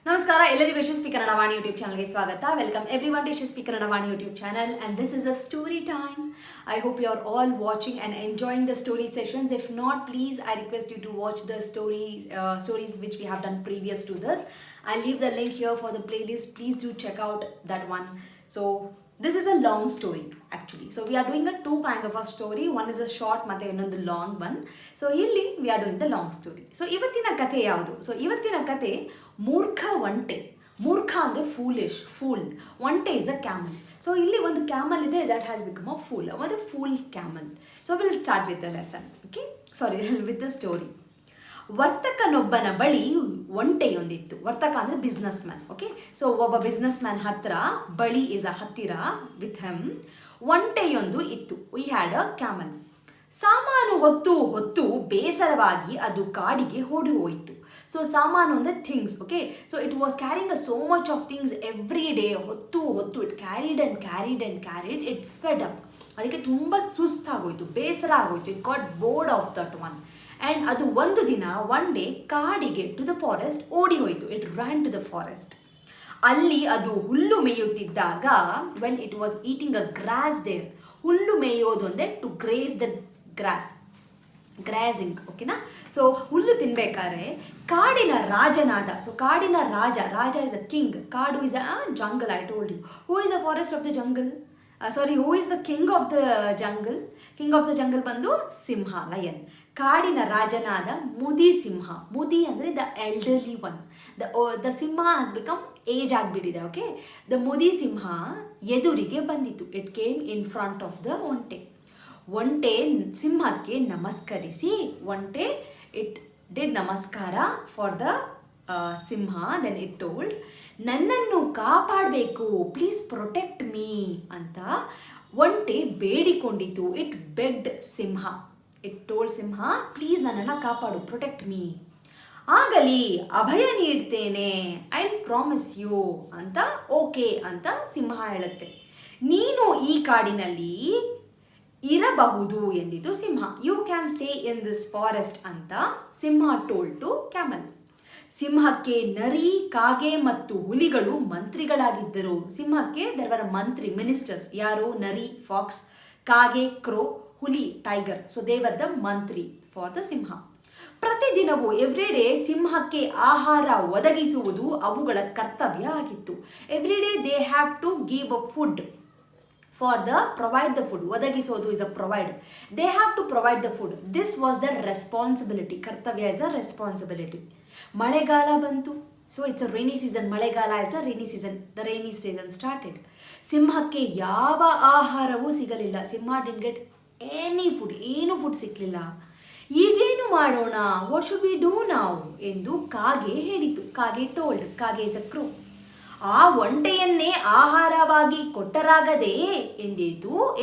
ನಮಸ್ಕಾರ ಎಲ್ಲರಿಗೂ ಯಶಸ್ವಿ ಕನ್ನಡ ವಾಣಿ ಯೂಟ್ಯೂಬ್ ಚಾನಲ್ಗೆ ಸ್ವಾಗತ. Welcome everyone to Yashasvi Kannada Vani YouTube channel and this is a story time. I hope you are all watching and enjoying the story sessions. If not, please I request you to watch the stories which we have done previous to this. I'll leave the link here for the playlist. Please do check out that one. So this is a long story actually. So we are doing two kinds of a story. One is a short ಮತ್ತೆ ಇನ್ನೊಂದು long one. So ಇಲ್ಲಿ we are doing the long story. So ಇವತ್ತಿನ ಕಥೆ ಯಾವುದು? So ಇವತ್ತಿನ ಕಥೆ ಮೂರ್ಖ ಒಂಟೆ. ಮೂರ್ಖ ಅಂದರೆ ಫೂಲಿಶ್, ಫೂಲ್. ಒಂಟೆ ಇಸ್ ಅ ಕ್ಯಾಮಲ್. ಸೊ ಇಲ್ಲಿ ಒಂದು ಕ್ಯಾಮಲ್ ಇದೆ that has become a fool. ಒಂದು fool camel. So will start with the lesson. Okay, sorry, with the story. ವರ್ತಕನೊಬ್ಬನ ಬಳಿ ಒಂಟೆಯೊಂದಿತ್ತು. ವರ್ತಕ ಅಂದರೆ ಬಿಸ್ನೆಸ್ ಮ್ಯಾನ್. ಓಕೆ, ಸೊ ಒಬ್ಬ ಬಿಸ್ನೆಸ್ ಮ್ಯಾನ್ ಹತ್ರ, ಬಳಿ ಇಸ್ ಅ ಹತ್ತಿರ, ವಿತ್ ಹೆಮ್ ಒಂಟೆಯೊಂದು ಇತ್ತು. We had a camel. ಸಾಮಾನು ಹೊತ್ತು ಹೊತ್ತು ಬೇಸರವಾಗಿ ಅದು ಕಾಡಿಗೆ ಓಡಿ ಹೋಯಿತು. ಸೊ ಸಾಮಾನು ಅಂದರೆ things. Okay, so it was carrying a so much of things every day. ಹೊತ್ತು ಹೊತ್ತು it carried and carried and carried. It fed up. ಅದಕ್ಕೆ ತುಂಬ ಸುಸ್ತಾಗೋಯ್ತು, ಬೇಸರ ಆಗೋಯ್ತು. It got bored of that one. And ಅದು ಒಂದು ದಿನ ಒನ್ ಡೇ ಕಾಡಿಗೆ, ಟು ದ ಫಾರೆಸ್ಟ್ ಓಡಿ ಹೋಯಿತು. It ran to the forest. ಅಲ್ಲಿ ಅದು ಹುಲ್ಲು ಮೇಯುತ್ತಿದ್ದಾಗ, when it was eating a grass there. ಹುಲ್ಲು ಮೇಯೋದು ಅಂದರೆ to graze the grass, grazing. ಓಕೆನಾ? ಸೊ ಹುಲ್ಲು ತಿನ್ಬೇಕಾದ್ರೆ ಕಾಡಿನ ರಾಜನಾದ. ಸೊ ಕಾಡಿನ ರಾಜ, ರಾಜ ಇಸ್ ಅ ಕಿಂಗ್. ಕಾಡು is a jungle. I told you. Who is the forest of the jungle? Who is the king of the jungle? King of the jungle ಬಂದು ಸಿಂಹ, ಲಯನ್. ಕಾಡಿನ ರಾಜನಾದ ಮುದಿ ಸಿಂಹ. ಮುದಿ ಅಂದರೆ ದ ಎಲ್ಡರ್ಲಿ ಒನ್. ದ ಸಿಂಹ ಹ್ಯಾಸ್ ಬಿಕಮ್ ಏಜ್ ಆಗಿಬಿಟ್ಟಿದೆ. ಓಕೆ, ದ ಮುದಿ ಸಿಂಹ ಎದುರಿಗೆ ಬಂದಿತು. It came in front of the ಒಂಟೆ. ಒಂಟೆ ಸಿಂಹಕ್ಕೆ ನಮಸ್ಕರಿಸಿ, ಒಂಟೆ ಇಟ್ ಡಿಡ್ ನಮಸ್ಕಾರ ಫಾರ್ ದ ಸಿಂಹ. ದೆನ್ ಇಟ್ ಟೋಲ್ಡ್, ನನ್ನನ್ನು ಕಾಪಾಡಬೇಕು, ಪ್ಲೀಸ್ ಪ್ರೊಟೆಕ್ಟ್ ಮೀ ಅಂತ ಒಂಟೆ ಬೇಡಿಕೊಂಡಿತು. ಇಟ್ ಬೆಗ್ಡ್ ಸಿಂಹ. ಇಟ್ ಟೋಲ್ಡ್ ಸಿಂಹ, ಪ್ಲೀಸ್ ನನ್ನನ್ನು ಕಾಪಾಡು, ಪ್ರೊಟೆಕ್ಟ್ ಮೀ. ಆಗಲಿ, ಅಭಯ ನೀಡ್ತೇನೆ, ಐ ಪ್ರಾಮಿಸ್ ಯು ಅಂತ. ಓಕೆ ಅಂತ ಸಿಂಹ ಹೇಳುತ್ತೆ. ನೀನು ಈ ಕಾಡಿನಲ್ಲಿ ಇರಬಹುದು ಎಂದಿತು ಸಿಂಹ. You can stay in this forest ಅಂತ ಸಿಂಹ ಟೋಲ್ಡ್ ಟು ಕ್ಯಾಮಲ್. ಸಿಂಹಕ್ಕೆ ನರಿ, ಕಾಗೆ ಮತ್ತು ಹುಲಿಗಳು ಮಂತ್ರಿಗಳಾಗಿದ್ದರು. ಸಿಂಹಕ್ಕೆ ದೇರ್ ವರ್ ಮಂತ್ರಿ, ಮಿನಿಸ್ಟರ್ಸ್. ಯಾರು? ನರಿ, ಫಾಕ್ಸ್, ಕಾಗೆ, ಕ್ರೋ, ಹುಲಿ, tiger. So they were the ಮಂತ್ರಿ ಫಾರ್ ದ ಸಿಂಹ. ಪ್ರತಿದಿನವೂ ಎವ್ರಿ ಡೇ ಸಿಂಹಕ್ಕೆ ಆಹಾರ ಒದಗಿಸುವುದು ಅವುಗಳ ಕರ್ತವ್ಯ ಆಗಿತ್ತು. Every day they have to give a food for the provide the food. ಒದಗಿಸೋದು is a provide. They have to provide the food. This was the responsibility. ಕರ್ತವ್ಯ ಇಸ್ ಅ ರೆಸ್ಪಾನ್ಸಿಬಿಲಿಟಿ. ಮಳೆಗಾಲ ಬಂತು. So it's a rainy season. ಮಳೆಗಾಲ is a rainy season. The rainy season started. ಸಿಂಹಕ್ಕೆ ಯಾವ ಆಹಾರವೂ ಸಿಗಲಿಲ್ಲ. ಸಿಂಹ ಡಿಡ್ ಗೆಟ್ ಎನಿ ಫುಡ್. ಏನು ಫುಡ್ ಸಿಕ್ಕಲಿಲ್ಲ. ಈಗೇನು ಮಾಡೋಣ? ವಾಟ್ ಶುಡ್ ವಿ ಡೂ ನಾವು ಎಂದು ಕಾಗೆ ಹೇಳಿತು. ಕಾಗೆ ಟೋಲ್ಡ್. ಕಾಗೆ ಇಸ್ ಅ ಕ್ರೂ. ಆ ಒಂಟೆಯನ್ನೇ ಆಹಾರವಾಗಿ ಕೊಟ್ಟರಾಗದೆ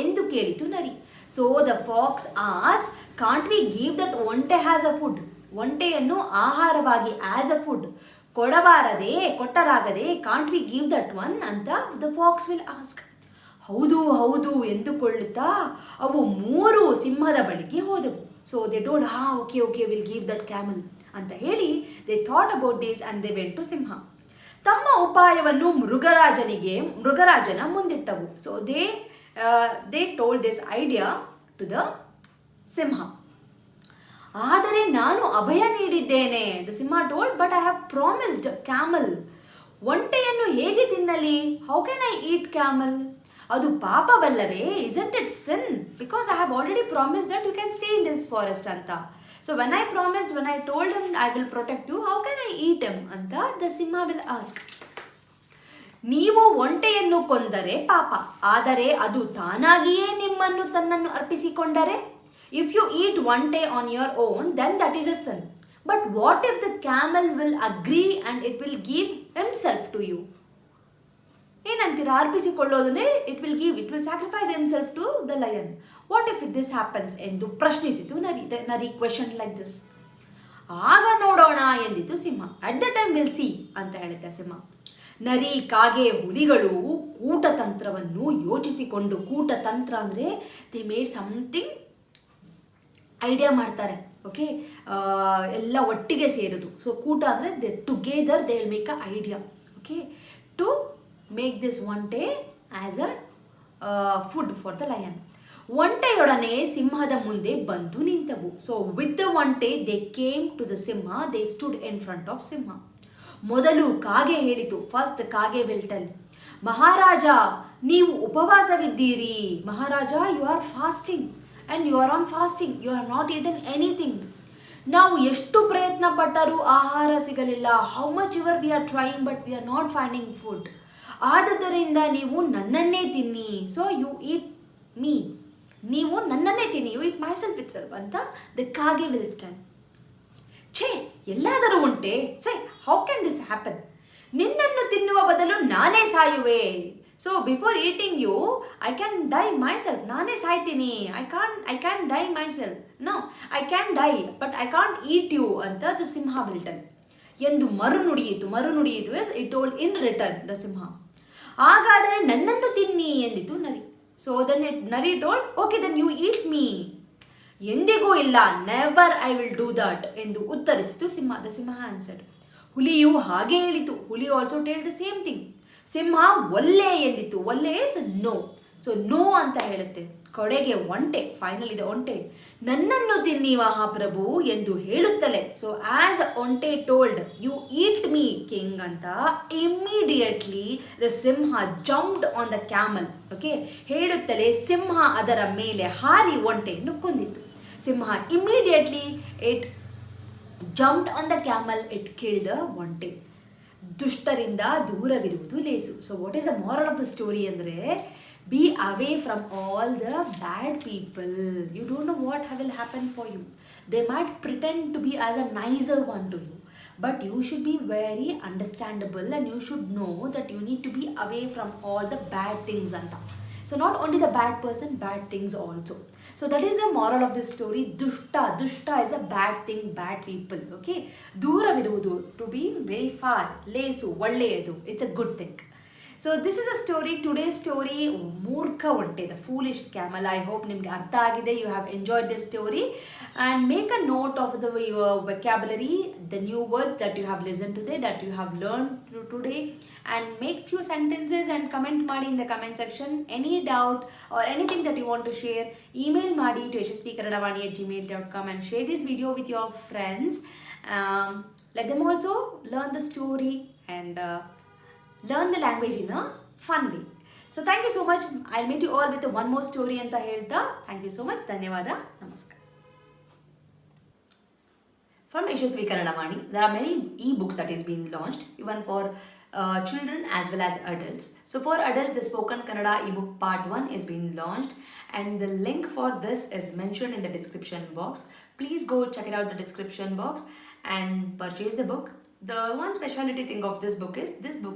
ಎಂದು ಕೇಳಿತು ನರಿ. ಸೊ ದ ಫಾಕ್ಸ್ ಆಸ್, ಕಾಂಟ್ ವಿ ಗಿವ್ ದಟ್ ಒಂಟೆ ಹ್ಯಾಸ್ ಅ ಫುಡ್? ಒಂಟೆಯನ್ನು ಆಹಾರವಾಗಿ ಆಸ್ ಅ ಫುಡ್ ಕೊಟ್ಟರಾಗದೆ can't we give that one ಅಂತ ದ ಫಾಕ್ಸ್ ವಿಲ್ ಆಸ್ಕ್. ಹೌದು ಹೌದು ಎಂದುಕೊಳ್ಳುತ್ತಾ ಅವು ಮೂರು ಸಿಂಹದ ಬಳಿಗೆ ಹೋದವು. So they told, okay okay, will give that camel ಅಂತ ಹೇಳಿ they thought about this and they went to ಸಿಂಹ. ತಮ್ಮ ಉಪಾಯವನ್ನು ಮೃಗರಾಜನ ಮುಂದಿಟ್ಟವು. So they told this idea to the ಸಿಂಹ. ಆದರೆ ನಾನು ಅಭಯ ನೀಡಿದ್ದೇನೆ. ದ ಸಿಂಹ told, but I have promised camel. ಒಂಟೆಯನ್ನು ಹೇಗೆ ತಿನ್ನಲಿ? How can I eat camel? ಅದು ಪಾಪವಲ್ಲವೇ? Isn't it sin? Because I have already promised that you can stay in this forest ಅಂತ. So when I promised, when I told him I will protect you, how can I eat him? ಅಂತ the Simha will ask. ನೀವು ಒಂಟೆಯನ್ನು ಕೊಂದರೆ ಪಾಪ, ಆದರೆ ಅದು ತಾನಾಗಿಯೇ ತನ್ನನ್ನು ಅರ್ಪಿಸಿಕೊಂಡರೆ, if you eat one day on your own, then that is a sin. But what if the camel will agree and it will give himself to you? ಏನಂತೀರಾ? ಅರ್ಪಿಸಿಕೊಳ್ಳೋದನ್ನೇ it will sacrifice himself to the lion. What if this happens ಎಂದು ಪ್ರಶ್ನಿಸಿತು ನರಿ. ನರಿ question like this. ಆಗ ನೋಡೋಣ ಎಂದಿತು ಸಿಂಹ. At the time will see ಅಂತ ಹೇಳುತ್ತೆ ಸಿಂಹ. ನರಿ, ಕಾಗೆ, ಹುಲಿಗಳು ಕೂಟತಂತ್ರವನ್ನು ಯೋಚಿಸಿಕೊಂಡು, ಕೂಟತಂತ್ರ ಅಂದರೆ ದೇ ಮೇಡ್ ಸಮಥಿಂಗ್ ಐಡಿಯಾ ಮಾಡ್ತಾರೆ. ಓಕೆ, ಎಲ್ಲ ಒಟ್ಟಿಗೆ ಸೇರೋದು. ಸೊ ಕೂಟ ಅಂದರೆ they together they will make a idea, okay, to make this ಒಂಟೆ as a food for the lion. ಒಂಟೆಯೊಡನೆ ಸಿಂಹದ ಮುಂದೆ ಬಂದು ನಿಂತವು. ಸೊ ವಿತ್ ದ ಒಂಟೆ ದೇ ಕೇಮ್ ಟು ದ ಸಿಂಹ, they stood in front of ಸಿಂಹ. ಮೊದಲು ಕಾಗೆ ಹೇಳಿತು. ಫಸ್ಟ್ ಕಾಗೆ ವಿಲ್ ಟೆಲ್, ಮಹಾರಾಜ ನೀವು ಉಪವಾಸವಿದ್ದೀರಿ. ಮಹಾರಾಜ, you are fasting and you are on fasting, you are not eaten anything. ನಾವು ಎಷ್ಟು ಪ್ರಯತ್ನ ಪಟ್ಟರೂ ಆಹಾರ ಸಿಗಲಿಲ್ಲ. How much your we are trying but we are not finding food. ಆದುದರಿಂದ ನೀವು ನನ್ನನ್ನೇ ತಿನ್ನಿ. ಸೊ ಯು ಈಟ್ ಮೀ, ನೀವು ನನ್ನನ್ನೇ ತಿನ್ನಿ, you eat myself itself ಅಂತ ದ ಕಾಗೆ ವಿಲ್ ಟೆಲ್. ಛೇ, ಎಲ್ಲಾದರೂ ಉಂಟೆ, ಸೈ ಹೌ ಕ್ಯಾನ್ ದಿಸ್ ಹ್ಯಾಪನ್? ನಿನ್ನನ್ನು ತಿನ್ನುವ ಬದಲು ನಾನೇ ಸಾಯುವೆ. So before eating you I can die myself. ನಾನೇ ಸಾಯ್ತೀನಿ. I can die myself. No, I can die but I can't eat you ಅಂತ ದ ಸಿಂಹ ವಿಲ್ ಟೆಲ್ ಎಂದು ಮರುನುಡಿಯಿತು yes it told in return the ಸಿಂಹ. ಹಾಗಾದರೆ ನನ್ನನ್ನು ತಿನ್ನಿ ಎಂದಿತು ನರಿ. ಸೊ ದೆನ್ ನರಿ told, okay then you eat me. ಎಂದಿಗೂ ಇಲ್ಲ, never I will do that ಎಂದು ಉತ್ತರಿಸಿತು ಸಿಂಹ. The Simha answered. ಹುಲಿಯು ಹಾಗೆ ಹೇಳಿತು. ಹುಲಿ also tell the same thing. ಸಿಂಹ ಒಲ್ಲೆ ಎಂದಿತ್ತು. ಒಲ್ಲೆ ಇಸ್ ನೋ. ಸೊ ನೋ ಅಂತ ಹೇಳುತ್ತೆ. ಕಡೆಗೆ ಒಂಟೆ, ಫೈನಲ್ ಇದೆ ಒಂಟೆ, ನನ್ನನ್ನು ತಿನ್ನಿ ಮಹಾಪ್ರಭು ಎಂದು ಹೇಳುತ್ತಲೇ. ಸೊ ಆಸ್ ಒಂಟೆ told you eat me king ಅಂತ, ಇಮ್ಮಿಡಿಯೇಟ್ಲಿ ದ ಸಿಂಹ jumped on the camel. Okay, ಹೇಳುತ್ತಲೇ ಸಿಂಹ ಅದರ ಮೇಲೆ ಹಾರಿ ಒಂಟೆಯನ್ನು ಕೊಂದಿತ್ತು. ಸಿಂಹ immediately it jumped on the camel, it killed the ಒಂಟೆ. ದುಷ್ಟರಿಂದ ದೂರವಿರುವುದು ಲೇಸು. So what is the moral of the story ಅಂದರೆ, be away from all the bad people. You don't know what will happen for you. They might pretend to be as a nicer one to you, but you should be very understandable and you should know that you need to be away from all the bad things anta. So not only the bad person, bad things also. So that is the moral of this story. Dushta is a bad thing, bad people. Okay, ದೂರವಿರುವುದು, to be very far. ಲೇಸು, ಒಳ್ಳೆಯದು, it's a good thing. So this is a story, today's story, ಮೂರ್ಖ ಒಂಟೆ, the foolish camel. I hope ನಿಮಗೆ ಅರ್ಥ ಆಗಿದೆ. You have enjoyed this story and make a note of the vocabulary, the new words that you have listened today, that you have learned today, and make few sentences and comment ಮಾಡಿ in the comment section. Any doubt or anything that you want to share, email ಮಾಡಿ to yashaswikannadavaani@gmail.com and share this video with your friends. Let them also learn the story and learn the language in a fun way. So thank you so much. I'll meet you all with one more story anta helta. Thank you so much. ಧನ್ಯವಾದ. ನಮಸ್ಕಾರ. From Yashaswi Kannada Vaani, there are many e-books that is being launched, even for children as well as adults. So for adults, the Spoken Kannada ebook part 1 is being launched, and the link for this is mentioned in the description box. Please go check it out, the description box, and purchase the book. The one speciality thing of this book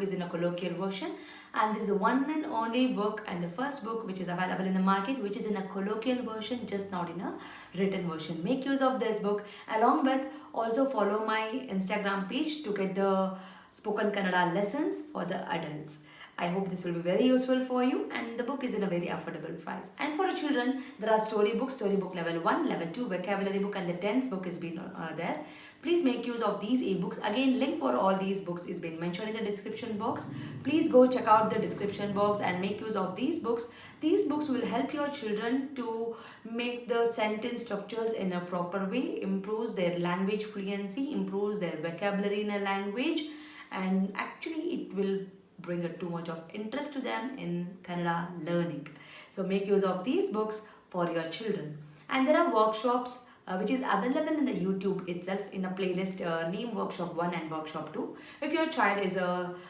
is in a colloquial version, and this is the one and only book and the first book which is available in the market which is in a colloquial version, just not in a written version. Make use of this book. Along with, also follow my Instagram page to get the spoken Kannada lessons for the adults. I hope this will be very useful for you, and the book is in a very affordable price. And for children, there are storybook level 1, level 2, vocabulary book, and the 10th book is been there. Please make use of these ebooks. Again, link for all these books is been mentioned in the description box. Please go check out the description box and make use of these books. These books will help your children to make the sentence structures in a proper way, improves their language fluency, improves their vocabulary in a language, and actually it will bring too much of interest to them in Kannada learning. So make use of these books for your children. And there are workshops which is available in the YouTube itself in a playlist name Workshop 1 and Workshop 2. If your child is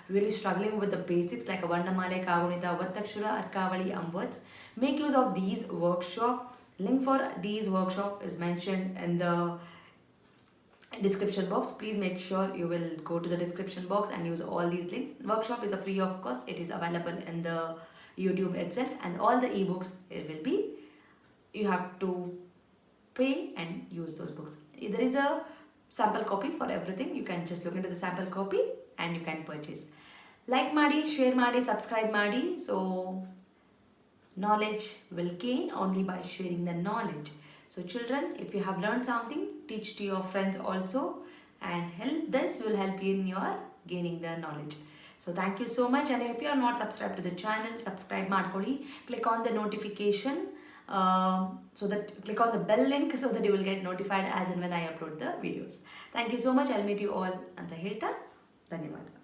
really struggling with the basics like a Varnamale, Kagunita, Vattakshura, Arkavali, words, make use of these workshop. Link for these workshop is mentioned in the description box. Please make sure you will go to the description box and use all these links. Workshop is a free of cost. It is available in the YouTube itself, and all the ebooks it will be, you have to pay and use those books. There is a sample copy for everything. You can just look into the sample copy and you can purchase. Like ಮಾಡಿ, share ಮಾಡಿ, subscribe ಮಾಡಿ. So knowledge will gain only by sharing the knowledge. So children, if you have learned something, teach to your friends also, and this will help you in your gaining the knowledge. So thank you so much, and if you are not subscribed to the channel, subscribe ಮಾಡ್ಕೊಳ್ಳಿ. Click on the notification, so that click on the bell link so that you will get notified as and when I upload the videos. Thank you so much. I'll meet you all ಅಂತ ಹೇಳ್ತಾ ಧನ್ಯವಾದ.